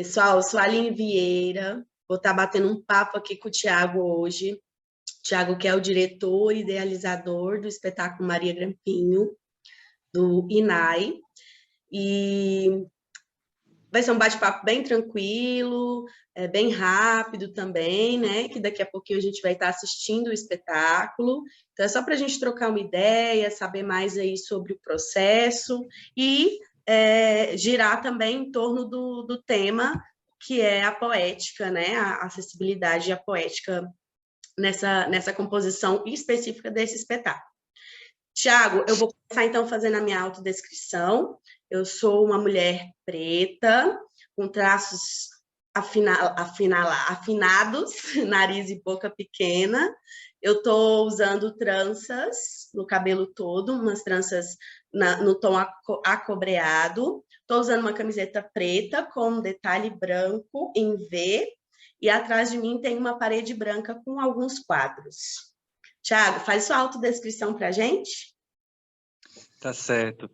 Pessoal, eu sou a Aline Vieira, vou estar batendo um papo aqui com o Thiago hoje. Thiago, que é o diretor e idealizador do espetáculo Maria Grampinho, do INAI. E vai ser um bate-papo bem tranquilo, bem rápido também, né? Que daqui a pouquinho a gente vai estar assistindo o espetáculo. Então, é só para a gente trocar uma ideia, saber mais aí sobre o processo e girar também em torno do tema, que é a poética, né? A acessibilidade e a poética nessa composição específica desse espetáculo. Tiago, eu vou começar então fazendo a minha autodescrição. Eu sou uma mulher preta, com traços afinados, nariz e boca pequena. Eu estou usando tranças no cabelo todo, umas tranças no tom acobreado. Estou usando uma camiseta preta com um detalhe branco em V. E atrás de mim tem uma parede branca com alguns quadros. Tiago, faz sua autodescrição para a gente. Tá certo.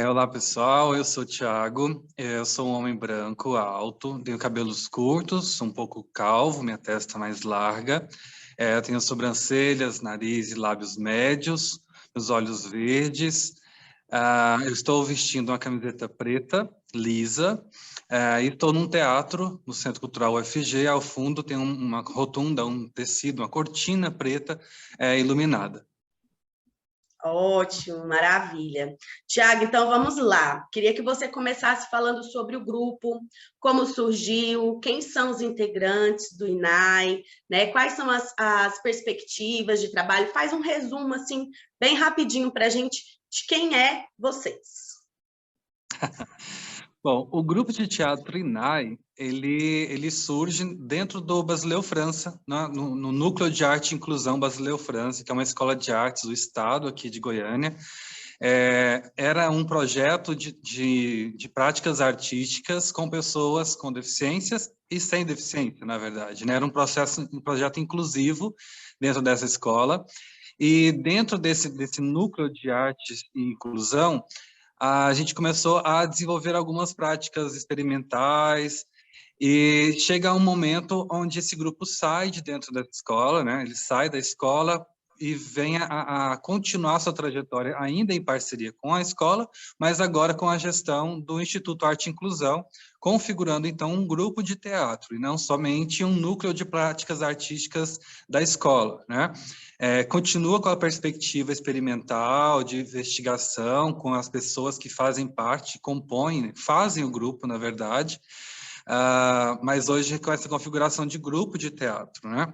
Olá, pessoal, eu sou o Thiago, eu sou um homem branco, alto, tenho cabelos curtos, um pouco calvo, minha testa mais larga, eu tenho sobrancelhas, nariz e lábios médios, meus olhos verdes, eu estou vestindo uma camiseta preta, lisa, e estou num teatro, no Centro Cultural UFG, ao fundo tem uma rotunda, um tecido, uma cortina preta iluminada. Ótimo, maravilha. Tiago, então vamos lá. Queria que você começasse falando sobre o grupo, como surgiu, quem são os integrantes do INAI, né? Quais são as perspectivas de trabalho. Faz um resumo, assim, bem rapidinho para a gente de quem é vocês. Bom, o grupo de teatro INAI, ele surge dentro do Basileu França, no Núcleo de Arte e Inclusão Basileu França, que é uma escola de artes do estado aqui de Goiânia. Era um projeto de práticas artísticas com pessoas com deficiências e sem deficiência, na verdade, né? Era um projeto inclusivo dentro dessa escola. E dentro desse núcleo de artes e inclusão, a gente começou a desenvolver algumas práticas experimentais e chega um momento onde esse grupo sai de dentro da escola, né? Ele sai da escola e vem a continuar sua trajetória ainda em parceria com a escola, mas agora com a gestão do Instituto Arte e Inclusão, configurando então um grupo de teatro e não somente um núcleo de práticas artísticas da escola, né? Continua com a perspectiva experimental, de investigação, com as pessoas que fazem parte, compõem, fazem o grupo, na verdade, mas hoje com essa configuração de grupo de teatro, né?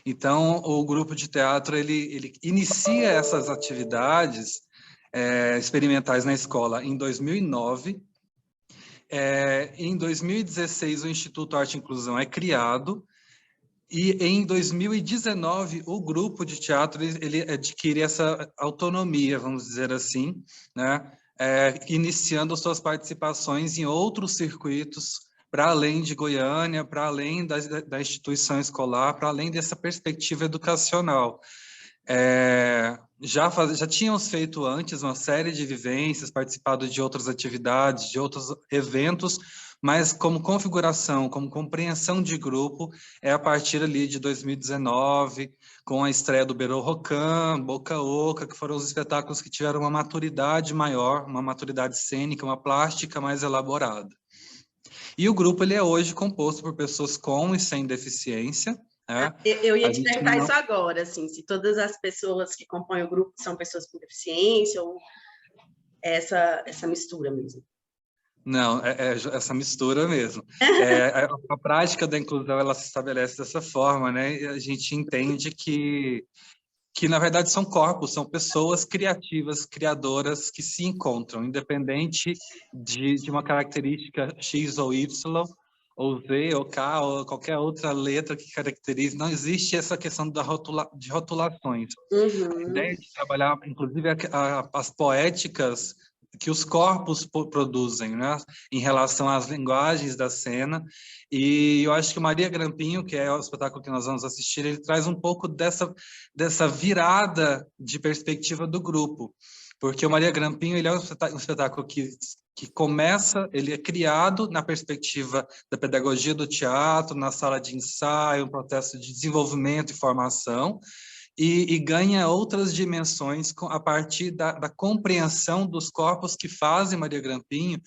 Então, o grupo de teatro, ele inicia essas atividades experimentais na escola em 2009. Em 2016, o Instituto Arte e Inclusão é criado, e em 2019, o grupo de teatro ele adquire essa autonomia, vamos dizer assim, né? Iniciando suas participações em outros circuitos, para além de Goiânia, para além da instituição escolar, para além dessa perspectiva educacional. Já tínhamos feito antes uma série de vivências, participado de outras atividades, de outros eventos, mas como configuração, como compreensão de grupo, é a partir ali de 2019, com a estreia do Berô Rocan, Boca Oca, que foram os espetáculos que tiveram uma maturidade maior, uma maturidade cênica, uma plástica mais elaborada. E o grupo ele é hoje composto por pessoas com e sem deficiência. Eu ia te perguntar isso agora, assim, se todas as pessoas que compõem o grupo são pessoas com deficiência ou essa mistura mesmo. Não, essa mistura mesmo. A prática da inclusão, ela se estabelece dessa forma, né? E a gente entende que na verdade são corpos, são pessoas criativas, criadoras que se encontram, independente de uma característica X ou Y, ou Z, ou K, ou qualquer outra letra que caracterize. Não existe essa questão de rotulações. Uhum. A ideia de trabalhar, inclusive, as poéticas que os corpos produzem, né, em relação às linguagens da cena. E eu acho que Maria Grampinho, que é o espetáculo que nós vamos assistir, ele traz um pouco dessa virada de perspectiva do grupo. Porque o Maria Grampinho ele é um espetáculo que que começa, ele é criado na perspectiva da pedagogia do teatro, na sala de ensaio, um processo de desenvolvimento e formação, e ganha outras dimensões a partir da compreensão dos corpos que fazem Maria Grampinho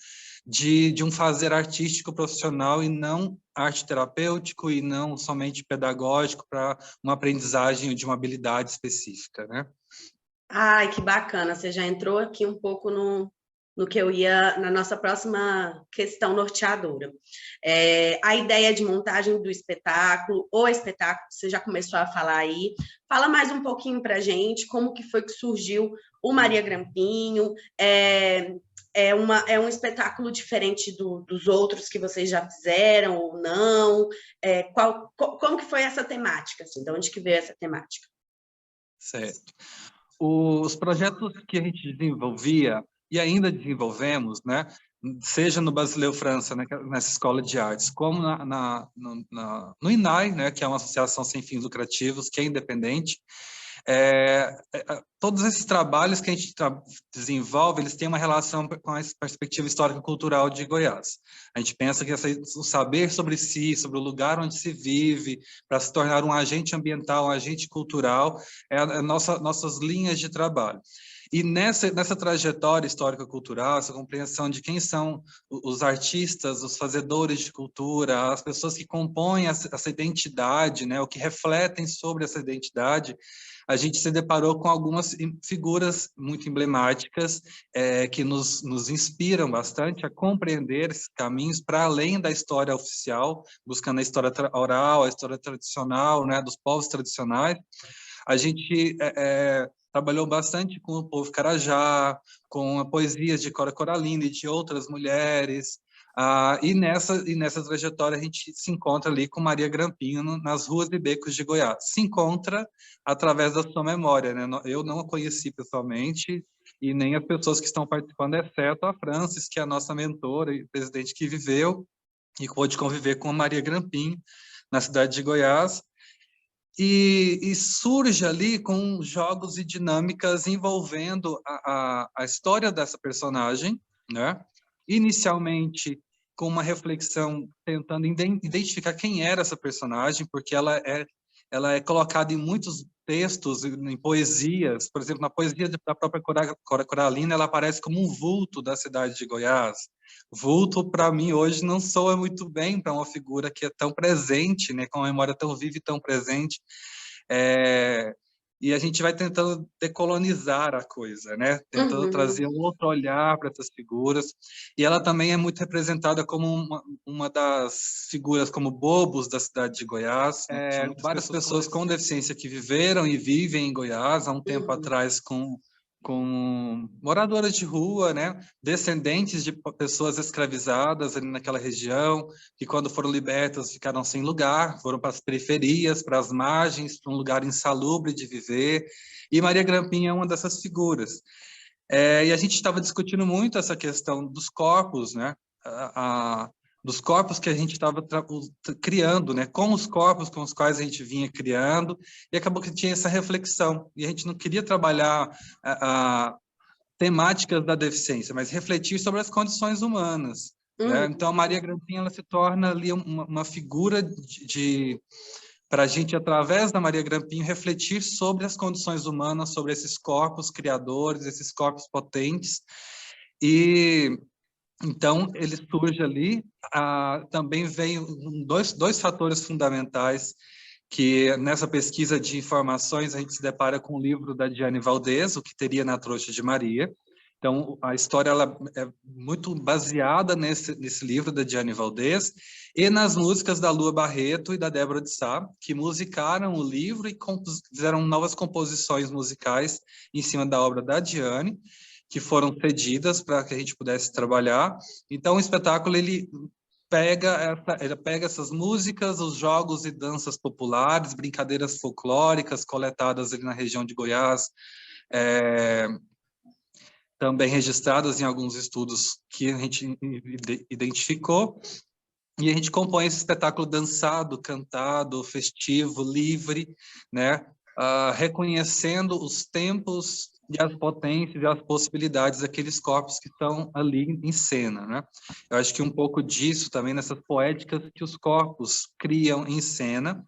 de um fazer artístico profissional e não arte terapêutico e não somente pedagógico para uma aprendizagem de uma habilidade específica, né? Ai, que bacana, você já entrou aqui um pouco no que eu ia, na nossa próxima questão norteadora. A ideia de montagem do espetáculo, o espetáculo, você já começou a falar aí. Fala mais um pouquinho para a gente, como que foi que surgiu o Maria Grampinho. É um espetáculo diferente dos outros que vocês já fizeram ou não? Como que foi essa temática? Assim, de onde que veio essa temática? Certo. Os projetos que a gente desenvolvia e ainda desenvolvemos, né, seja no Basileu França, né, nessa escola de artes, como no INAI, né, que é uma associação sem fins lucrativos, que é independente, todos esses trabalhos que a gente desenvolve, eles têm uma relação com a perspectiva histórico-cultural de Goiás. A gente pensa que o saber sobre si, sobre o lugar onde se vive, para se tornar um agente ambiental, um agente cultural, nossas linhas de trabalho. E nessa trajetória histórico-cultural, essa compreensão de quem são os artistas, os fazedores de cultura, as pessoas que compõem essa identidade, né, ou que refletem sobre essa identidade, a gente se deparou com algumas figuras muito emblemáticas que nos inspiram bastante a compreender esses caminhos para além da história oficial, buscando a história oral, a história tradicional, né, dos povos tradicionais. A gente trabalhou bastante com o povo Carajá, com a poesia de Cora Coralina e de outras mulheres. E nessa trajetória a gente se encontra ali com Maria Grampinho nas ruas e becos de Goiás. Se encontra através da sua memória, né? Eu não a conheci pessoalmente e nem as pessoas que estão participando, exceto a Francis, que é a nossa mentora e presidente que viveu e pôde conviver com a Maria Grampinho na cidade de Goiás. E surge ali com jogos e dinâmicas envolvendo a história dessa personagem, né? Inicialmente com uma reflexão tentando identificar quem era essa personagem, porque ela é colocada em muitos textos, em poesias. Por exemplo, na poesia da própria Cora Coralina, ela aparece como um vulto da cidade de Goiás. Vulto, para mim, hoje não soa muito bem para uma figura que é tão presente, né, com uma memória tão viva e tão presente. E a gente vai tentando decolonizar a coisa, né? Tentando trazer um outro olhar para essas figuras. E ela também é muito representada como uma das figuras, como bobos da cidade de Goiás. Várias pessoas com deficiência que viveram e vivem em Goiás há um tempo atrás com moradoras de rua, né? Descendentes de pessoas escravizadas ali naquela região, que quando foram libertas ficaram sem lugar, foram para as periferias, para as margens, para um lugar insalubre de viver, e Maria Grampinha é uma dessas figuras. E a gente estava discutindo muito essa questão dos corpos, né? Dos corpos que a gente estava criando, né? Com os corpos com os quais a gente vinha criando, e acabou que tinha essa reflexão, e a gente não queria trabalhar temáticas da deficiência, mas refletir sobre as condições humanas. Né? Então, a Maria Grampinha ela se torna ali uma figura para a gente, através da Maria Grampinho, refletir sobre as condições humanas, sobre esses corpos criadores, esses corpos potentes. E então, ele surge ali. Também vem dois fatores fundamentais que nessa pesquisa de informações a gente se depara com o livro da Diane Valdez, O que Teria na Trouxa de Maria. Então, a história ela é muito baseada nesse livro da Diane Valdez e nas músicas da Lua Barreto e da Débora de Sá, que musicaram o livro e fizeram novas composições musicais em cima da obra da Diane, que foram cedidas para que a gente pudesse trabalhar. Então, o espetáculo ele pega essas músicas, os jogos e danças populares, brincadeiras folclóricas coletadas ali na região de Goiás, também registradas em alguns estudos que a gente identificou, e a gente compõe esse espetáculo dançado, cantado, festivo, livre, né? reconhecendo os tempos e as potências e as possibilidades daqueles corpos que estão ali em cena, né? Eu acho que um pouco disso também nessas poéticas que os corpos criam em cena,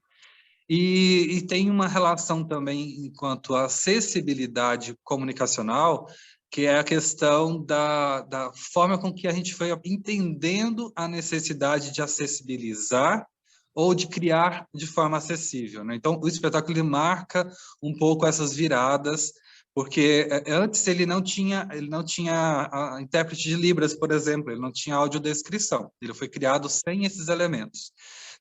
e tem uma relação também enquanto a acessibilidade comunicacional, que é a questão da forma com que a gente foi entendendo a necessidade de acessibilizar ou de criar de forma acessível, né? Então, o espetáculo ele marca um pouco essas viradas, porque antes ele não tinha a intérprete de Libras, por exemplo, ele não tinha audiodescrição, ele foi criado sem esses elementos.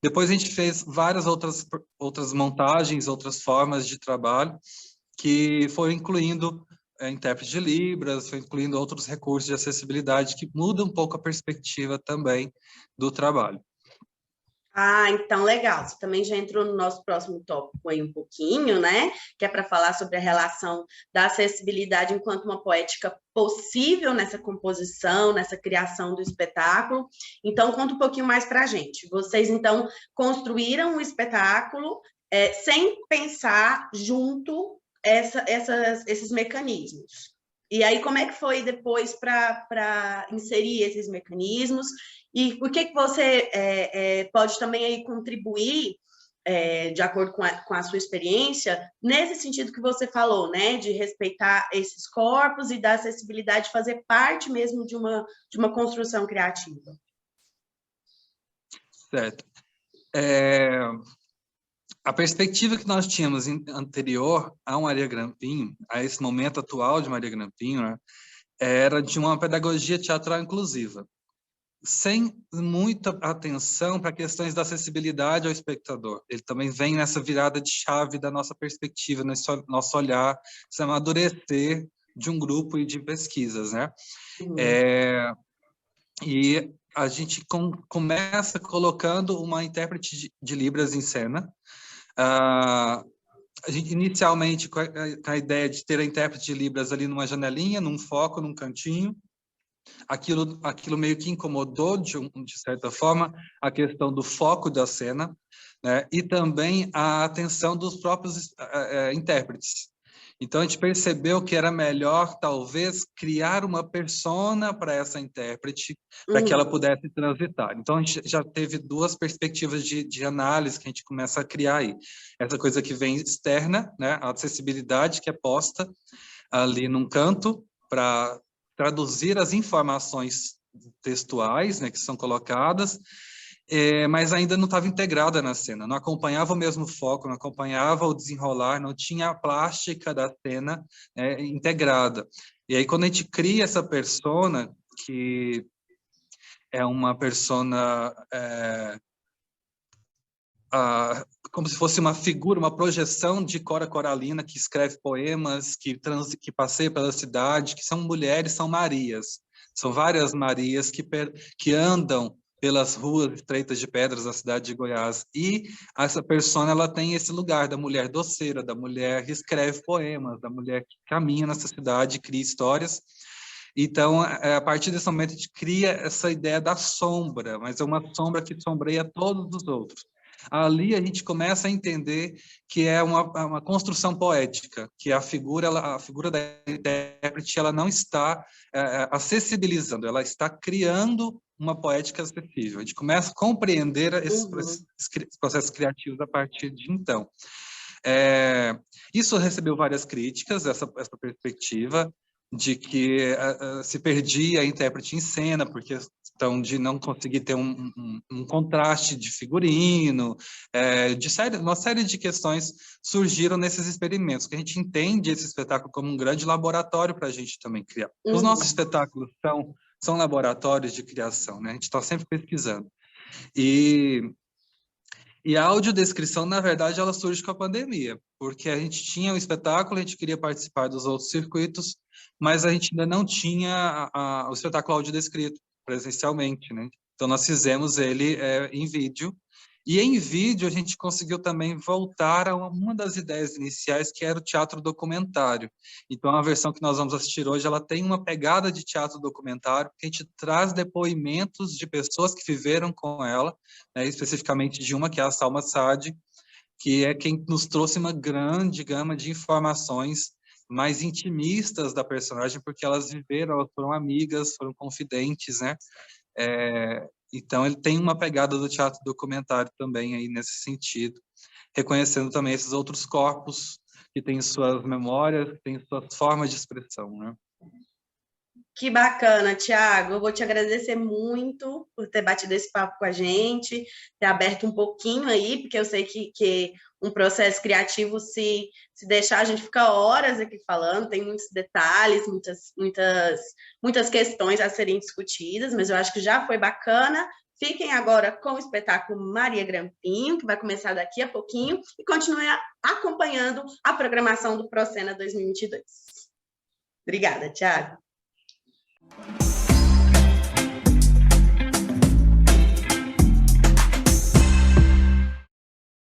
Depois a gente fez várias outras montagens, outras formas de trabalho, que foram incluindo intérprete de Libras, foi incluindo outros recursos de acessibilidade, que muda um pouco a perspectiva também do trabalho. Ah, então legal. Você também já entrou no nosso próximo tópico aí um pouquinho, né? Que é para falar sobre a relação da acessibilidade enquanto uma poética possível nessa composição, nessa criação do espetáculo. Então, conta um pouquinho mais para a gente. Vocês, então, construíram o espetáculo sem pensar junto esses mecanismos. E aí, como é que foi depois para inserir esses mecanismos? E por que você pode também aí contribuir, de acordo com a sua experiência, nesse sentido que você falou, né? De respeitar esses corpos e da acessibilidade fazer parte mesmo de uma construção criativa. Certo. A perspectiva que nós tínhamos anterior a Maria Grampinho, a esse momento atual de Maria Grampinho, né, era de uma pedagogia teatral inclusiva, sem muita atenção para questões da acessibilidade ao espectador. Ele também vem nessa virada de chave da nossa perspectiva, nosso olhar, esse amadurecer de um grupo e de pesquisas, né? Uhum. E a gente começa colocando uma intérprete de Libras em cena. A gente, inicialmente, com a ideia de ter a intérprete de Libras ali numa janelinha, num foco, num cantinho. Aquilo meio que incomodou, de certa forma, a questão do foco da cena, né? E também a atenção dos próprios intérpretes. Então, a gente percebeu que era melhor, talvez, criar uma persona para essa intérprete, para que ela pudesse transitar. Então, a gente já teve duas perspectivas de análise que a gente começa a criar aí. Essa coisa que vem externa, né? A acessibilidade que é posta ali num canto para traduzir as informações textuais, né, que são colocadas, mas ainda não estava integrada na cena, não acompanhava o mesmo foco, não acompanhava o desenrolar, não tinha a plástica da cena integrada. E aí, quando a gente cria essa persona, que é uma persona como se fosse uma figura, uma projeção de Cora Coralina, que escreve poemas, que passeia pela cidade, que são mulheres, são Marias. São várias Marias que andam pelas ruas estreitas de pedras da cidade de Goiás. E essa persona, ela tem esse lugar da mulher doceira, da mulher que escreve poemas, da mulher que caminha nessa cidade, cria histórias. Então, a partir desse momento, a gente cria essa ideia da sombra, mas é uma sombra que sombreia todos os outros. Ali a gente começa a entender que é uma construção poética, que a figura da intérprete, ela não está acessibilizando, ela está criando uma poética acessível. A gente começa a compreender esses processos criativos a partir de então. Isso recebeu várias críticas, essa perspectiva de que se perdia a intérprete em cena, por questão de não conseguir ter um contraste de figurino, uma série de questões surgiram nesses experimentos, que a gente entende esse espetáculo como um grande laboratório para a gente também criar. Os nossos espetáculos são laboratórios de criação, né? A gente está sempre pesquisando. E a audiodescrição, na verdade, ela surge com a pandemia, porque a gente tinha um espetáculo, a gente queria participar dos outros circuitos, mas a gente ainda não tinha o espetáculo audiodescrito presencialmente, né? Então, nós fizemos ele em vídeo, e em vídeo a gente conseguiu também voltar a uma das ideias iniciais, que era o teatro documentário. Então, a versão que nós vamos assistir hoje, ela tem uma pegada de teatro documentário, que a gente traz depoimentos de pessoas que viveram com ela, né, especificamente de uma, que é a Salma Saad, que é quem nos trouxe uma grande gama de informações mais intimistas da personagem, porque elas viveram, elas foram amigas, foram confidentes, né? Então, ele tem uma pegada do teatro documentário também aí nesse sentido, reconhecendo também esses outros corpos que têm suas memórias, que têm suas formas de expressão, né? Que bacana, Tiago. Eu vou te agradecer muito por ter batido esse papo com a gente, ter aberto um pouquinho aí, porque eu sei que um processo criativo, se deixar, a gente fica horas aqui falando, tem muitos detalhes, muitas questões a serem discutidas, mas eu acho que já foi bacana. Fiquem agora com o espetáculo Maria Grampinho, que vai começar daqui a pouquinho, e continuem acompanhando a programação do Procena 2022. Obrigada, Tiago.